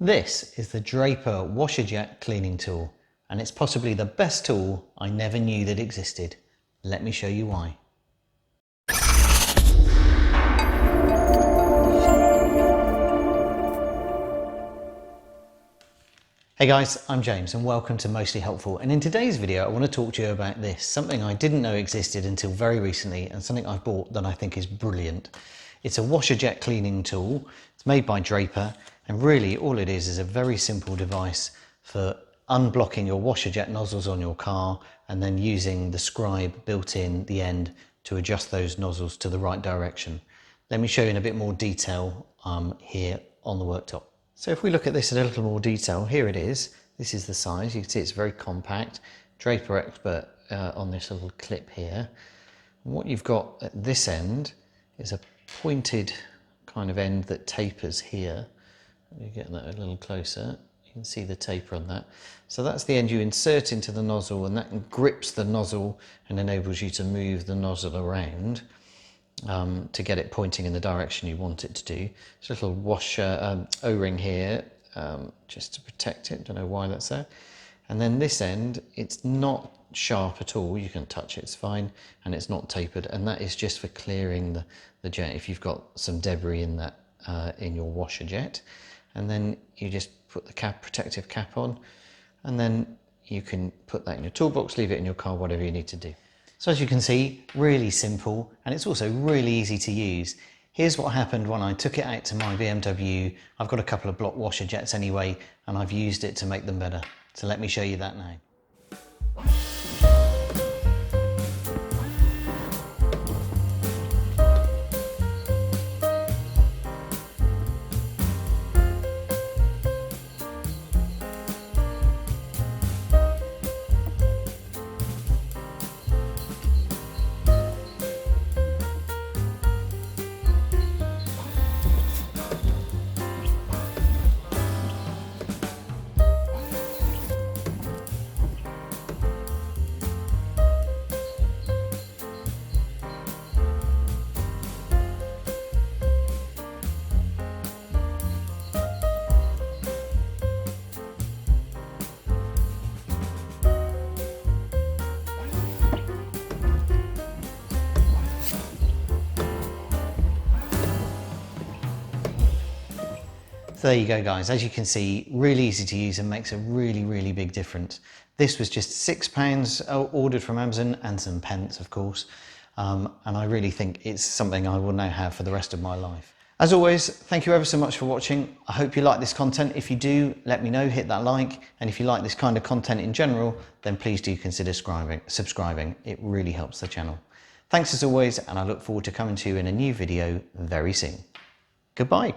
This is the Draper washer jet cleaning tool, and it's possibly the best tool I never knew that existed. Let me show you why. Hey guys, I'm James and welcome to Mostly Helpful, and in today's video I want to talk to you about this, something I didn't know existed until very recently and something I've bought that I think is brilliant. It's a washer jet cleaning tool. It's made by Draper, and really all it is a very simple device for unblocking your washer jet nozzles on your car and then using the scribe built in the end to adjust those nozzles to the right direction. Let me show you in a bit more detail here on the worktop. So if we look at this in a little more detail, here it is. This is the size. You can see it's very compact. Draper expert on this little clip here. And what you've got at this end is a pointed kind of end that tapers here. Let me get that a little closer. You can see the taper on that. So that's the end you insert into the nozzle, and that grips the nozzle and enables you to move the nozzle around to get it pointing in the direction you want it to do. There's a little washer O-ring here just to protect it. Don't know why that's there. And then this end, it's not sharp at all. You can touch it, it's fine, and it's not tapered. And that is just for clearing the jet if you've got some debris in that in your washer jet. And then you just put the protective cap on, and then you can put that in your toolbox, leave it in your car, whatever you need to do. So as you can see, really simple, and it's also really easy to use. Here's what happened when I took it out to my BMW. I've got a couple of block washer jets anyway, and I've used it to make them better. So let me show you that now. So there you go guys, as you can see, really easy to use and makes a really big difference. This was just £6 ordered from Amazon and some pence of course, and I really think it's something I will now have for the rest of my life. As always, thank you ever so much for watching. I hope you like this content. If you do, let me know, hit that like, and if you like this kind of content in general, then please do consider subscribing. It really helps the channel. Thanks as always, and I look forward to coming to you in a new video very soon. Goodbye.